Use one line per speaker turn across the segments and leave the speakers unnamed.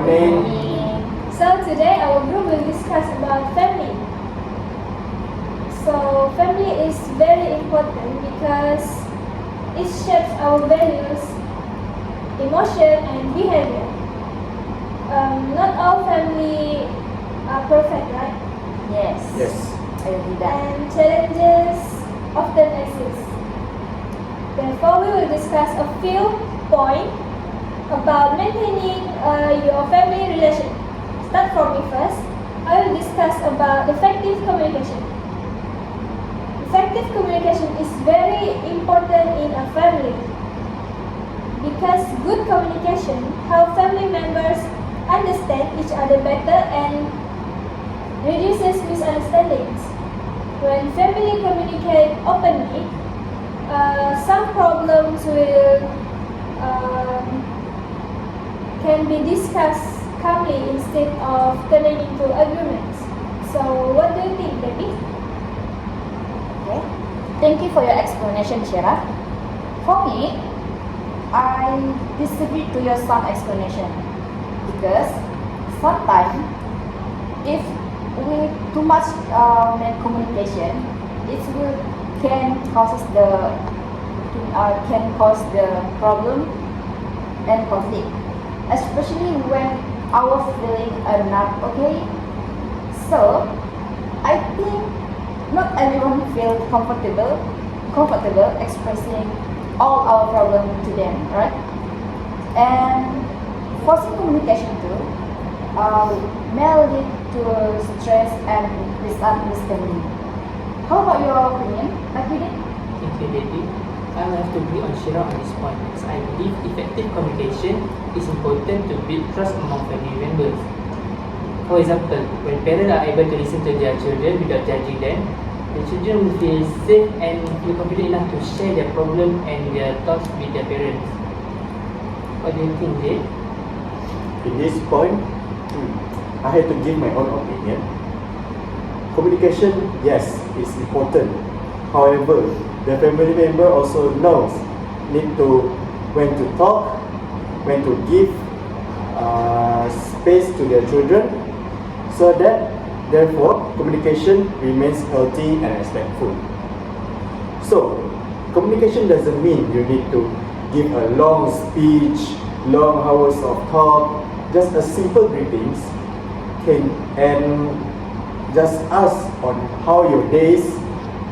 morning.
So today our group will discuss about family. So family is very important because it shapes our values, emotion and behavior. Not all family are perfect, right?
Yes.
Yes.
I agree that.
And challenges often exist. Therefore, we will discuss a few points about maintaining your family relation. Start from me first. I will discuss about effective communication. Effective communication is very important in a family because good communication helps family members understand each other better and reduces misunderstandings. When family communicate openly, some problems will can be discussed calmly instead of turning into arguments. So, what do you think, Debbie?
Okay. Thank you for your explanation, Shira. For me, I disagree to your some explanation because sometimes if we too much make communication, it will can cause the problem and conflict, especially when our feelings are not okay. So I think not everyone feels comfortable expressing all our problems to them, right? And forcing communication too may lead to stress and misunderstanding. How about your opinion, Akidin?
Thank you, Debbie. I will have to agree on Shira on this point because I believe effective communication is important to build trust among family members. For example, when parents are able to listen to their children without judging them, the children will feel safe and feel confident enough to share their problem and their thoughts with their parents. What do you think, Jay?
In this point, I have to give my own opinion. Communication, yes, is important. However, the family member also knows need to when to talk, when to give space to their children, so that therefore communication remains healthy and respectful. So, communication doesn't mean you need to give a long speech, long hours of talk. Just a simple greetings can and just ask on how your days,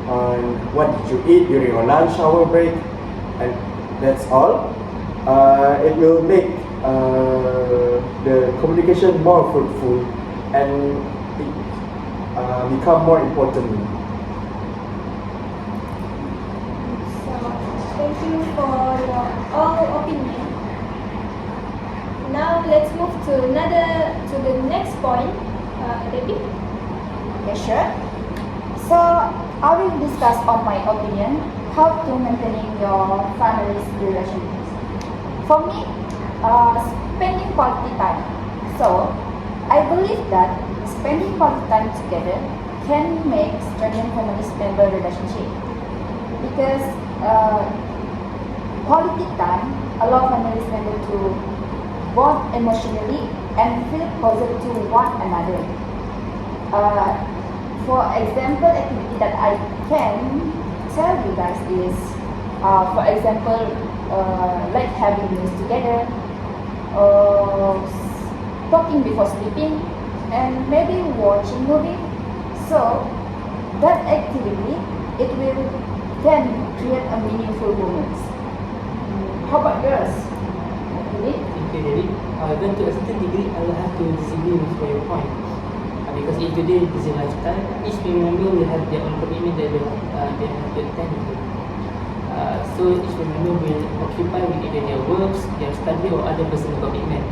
on what did you eat during your lunch hour break, and that's all. It will make the communication more fruitful and become more important.
So, thank you for your all opinion. Now let's move to the next point, Debbie.
Okay, sure. So I will discuss on my opinion how to maintaining your family's relationships. For me, spending quality time. So I believe that spending quality time together can make strengthen family's member relationship because quality time allow families member to bond emotionally and feel closer to one another. For example, activity that I can tell you guys is, for example, like having meals together, talking before sleeping, and maybe watching movie. So that activity it will can create a meaningful moments. How about yours? Okay.
Thank you, Debbie. However, to a certain degree, I will have to disagree with your point. Because in today's busy lifestyle, each family member will have their own commitment that they have to attend to. So each family member will occupy with either their works, their study or other personal commitment.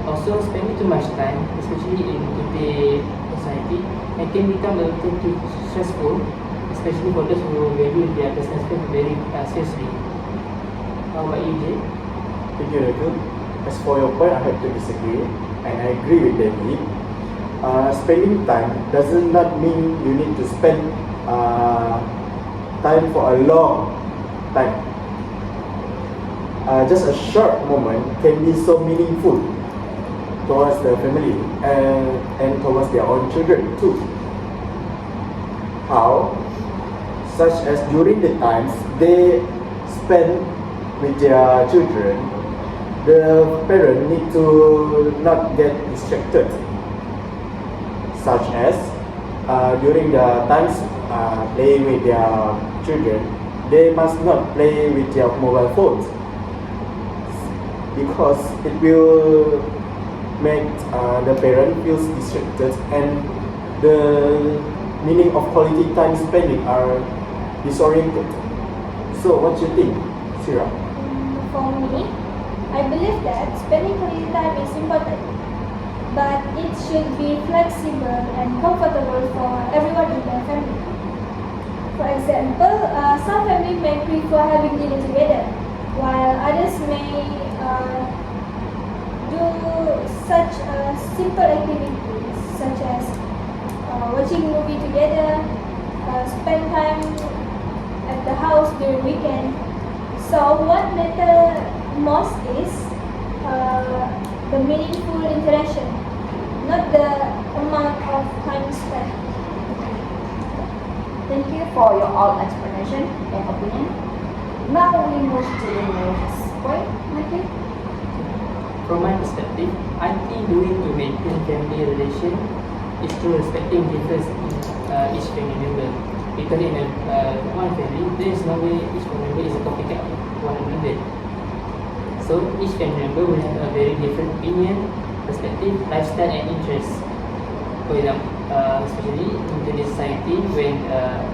Also, spending too much time, especially in today's society, it can become a little too stressful, especially for those who value their personal space very seriously. How about you, Jay?
Thank you, Raghu. As for your point, I have to disagree, and I agree with Debbie. Spending time does not mean you need to spend time for a long time. Just a short moment can be so meaningful. towards the family and towards their own children too. How? Such as during the times they spend with their children, the parent need to not get distracted. Such as during the times playing with their children, they must not play with their mobile phones because it will make the parent feels distracted and the meaning of quality time spending are disoriented. So what do you think, Sira?
For me, I believe that spending quality time is important, but it should be flexible and comfortable for everyone in their family. For example, some family may prefer having dinner together, while others may do such simple activities such as watching movie together, spend time at the house during weekend. So what matters most is the meaningful interaction, not the amount of time spent.
Thank you for your all explanation and opinion. Now we move to the next point, Matthew.
From my perspective, I think the way to maintain family relation is through respecting difference in each family member. Because in one family, there is no way each family member is a copycat of one another. So each family member will have a very different opinion, perspective, lifestyle and interests. For example, especially in today's society when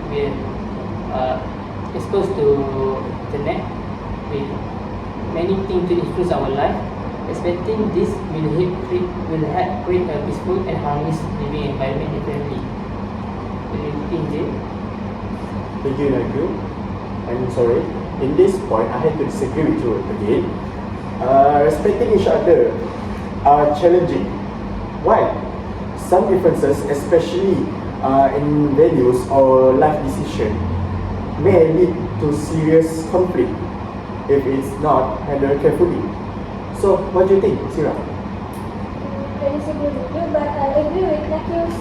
we are exposed to internet with many things to influence our life, expecting this will help create a peaceful and harmonious living environment in family. What do you think, Jay?
Thank you. I'm sorry. In this point, I have to disagree with you again. Respecting each other are challenging. Why? Some differences, especially in values or life decision, may lead to serious conflict if it's not handled carefully. So, what do you think, Sira?
I disagree with you, but I agree with Naki's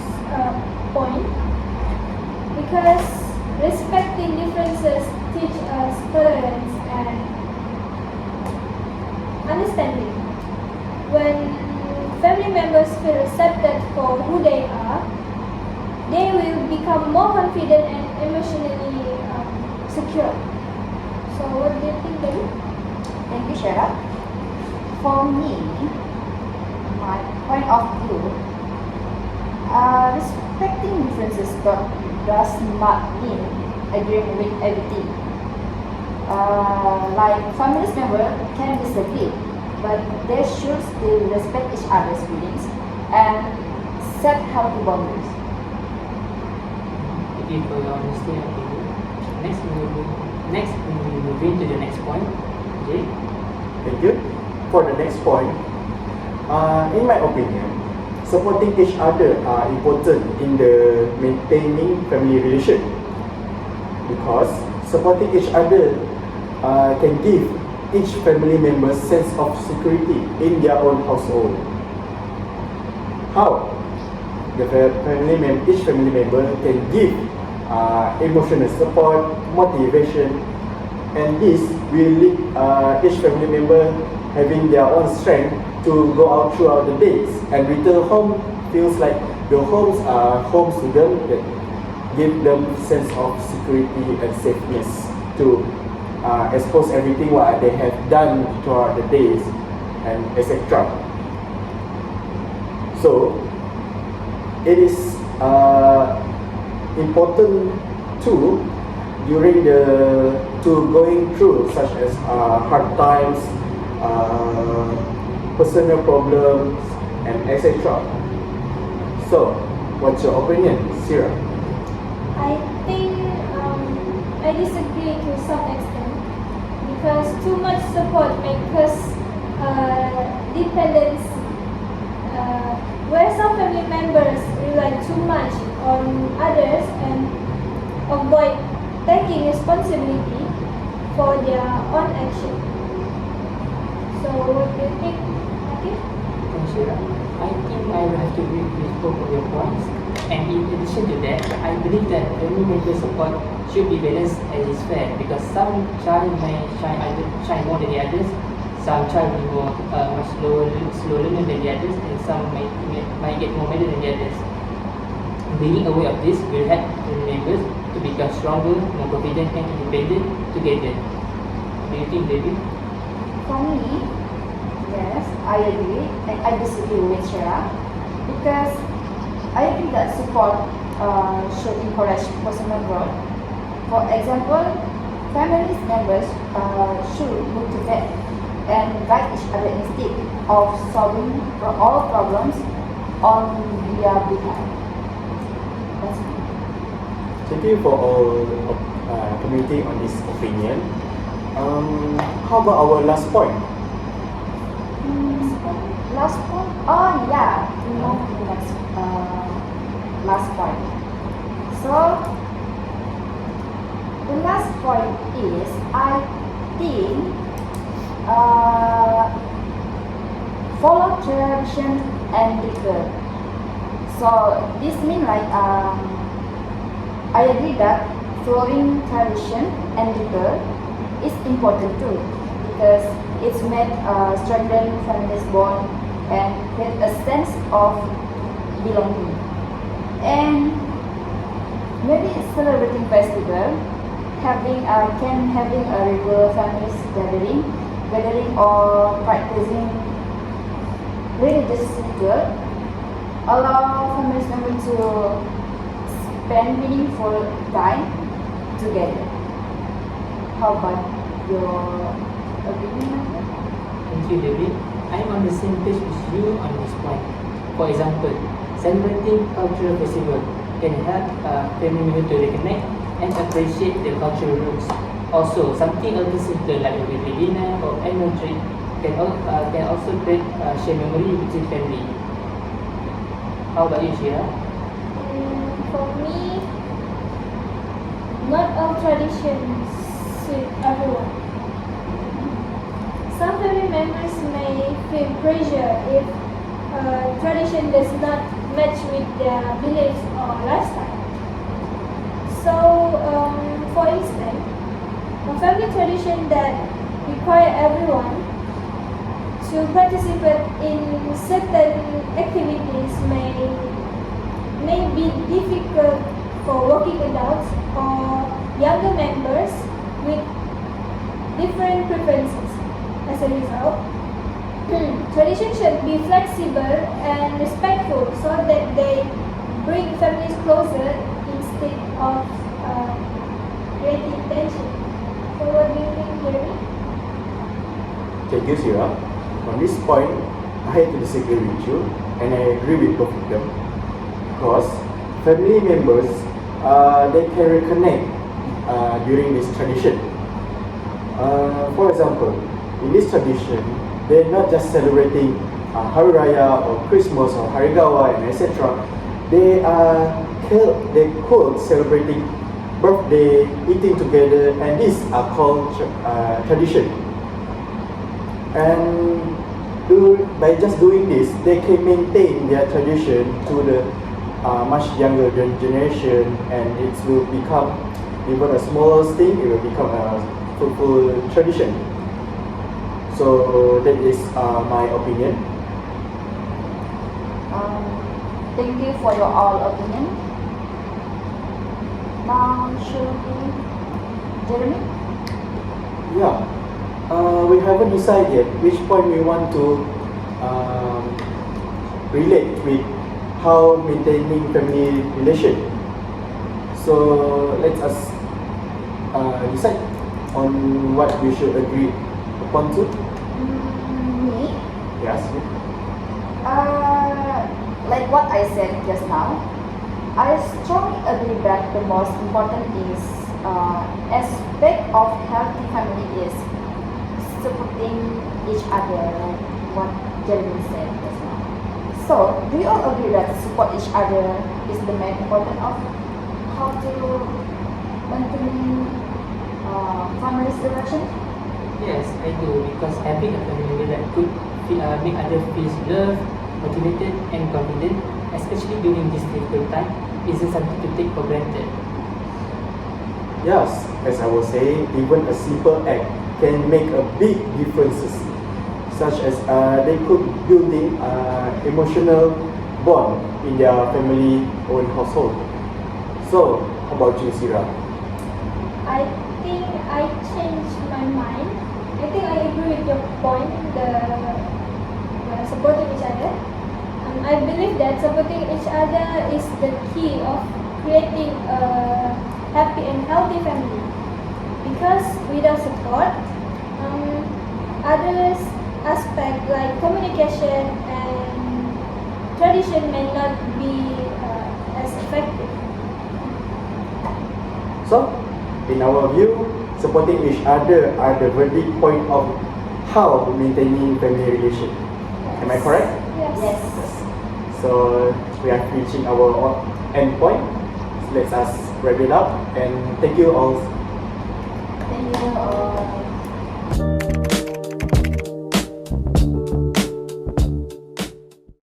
point because respecting differences teach us tolerance and understanding. When family members feel accepted for who they are, they will become more confident and emotionally secure. So, what do you think, Debbie?
Thank you, Shara. For me, my point of view, respecting differences does not mean agreeing with everything. Like family members can disagree, but they should still respect each other's feelings and set healthy boundaries.
Thank you for your honesty and opinion. Next, we will move into the next point. Jay?
Thank you. For the next point, in my opinion, supporting each other are important in the maintaining family relation because supporting each other can give each family member sense of security in their own household. How? Each family member can give emotional support, motivation, and this will lead each family member having their own strength to go out throughout the days and return home feels like the homes are homes to them that give them sense of security and safeness to expose everything what they have done throughout the days and etc. So it is important too during going through such as hard times, personal problems and etc. So, what's your opinion, Sira?
I think I disagree to some extent because too much support makes us dependent. Where some family members rely too much on others and avoid taking responsibility for their own action. So, what do you think, Akif?
Shira. I think I will have to agree with both of your points. And in addition to that, I believe that family member support should be balanced and is fair because some child may shine more than the others, some child will be much slow learner than the others, and some might get more better than the others. Being aware of this will help family members to become stronger, more confident, and independent together. Do you think, David?
For me, yes, I agree and I disagree with Shara because I think that support should encourage personal growth. For example, family members should motivate and guide each other instead of solving all problems on their behalf. That's me.
Thank you for all community on this opinion. How about our last point?
Last point? Oh yeah, we move to the next last point. So the last point is I think follow tradition and ritual. So this means like I agree that following tradition and ritual is important too because it's made strengthen family's bond and create a sense of belonging. And maybe celebrating festival, having a regular families gathering or practicing religious ritual allow families members to spend meaningful time together. How about your opinion?
Thank you, David. I'm on the same page with you on this point. For example, celebrating cultural festival can help family members to reconnect and appreciate their cultural roots. Also, something else simple like a weekly dinner or annual trip can also create shared memory between family. How about you, Shira?
For me, not all traditions suit everyone. Some family members may feel pressure if tradition does not match with their beliefs or lifestyle. So, for instance, a family tradition that requires everyone to participate in certain activities may be difficult for working adults or younger members with different preferences. As a result, tradition should be flexible and respectful so that they bring families closer instead of creating tension. So what do you think, Jeremy?
Thank you, Shira. On this point, I have to disagree with you, and I agree with both of them. Because family members, they can reconnect during this tradition. For example, in this tradition, they're not just celebrating Hari Raya or Christmas or Hari Gawa and etc. They called celebrating birthday, eating together, and these are called tradition. And by just doing this, they can maintain their tradition to the much younger generation, and it will become even a small thing. It will become a full tradition. So that is my opinion.
Thank you for your all opinion. Now should we, Jeremy?
Yeah, we haven't decided yet which point we want to relate with how maintaining family relation. So let us decide on what we should agree upon to.
Me?
Yes.
Like what I said just now, I strongly agree that the most important aspect of healthy family is supporting each other, like what Jeremy said just now. So, do you all agree that support each other is the main important of how to maintain family's relation?
Yes, I do because having a family member that could make others feel loved, motivated and confident, especially during this difficult time, isn't something to take for granted.
Yes, as I was saying, even a simple act can make a big differences, such as they could building emotional bond in their family or household. So, how about you, Sira?
I think I changed my mind. I think I agree with your point, the supporting each other. I believe that supporting each other is the key of creating a happy and healthy family. Because without support, other aspects like communication and tradition may not be as effective.
So, in our view, supporting each other are the verdict point of how maintaining family relation. Am I correct?
Yes.
Yes.
So we are reaching our end point. So let us wrap it up and thank you all.
Thank you.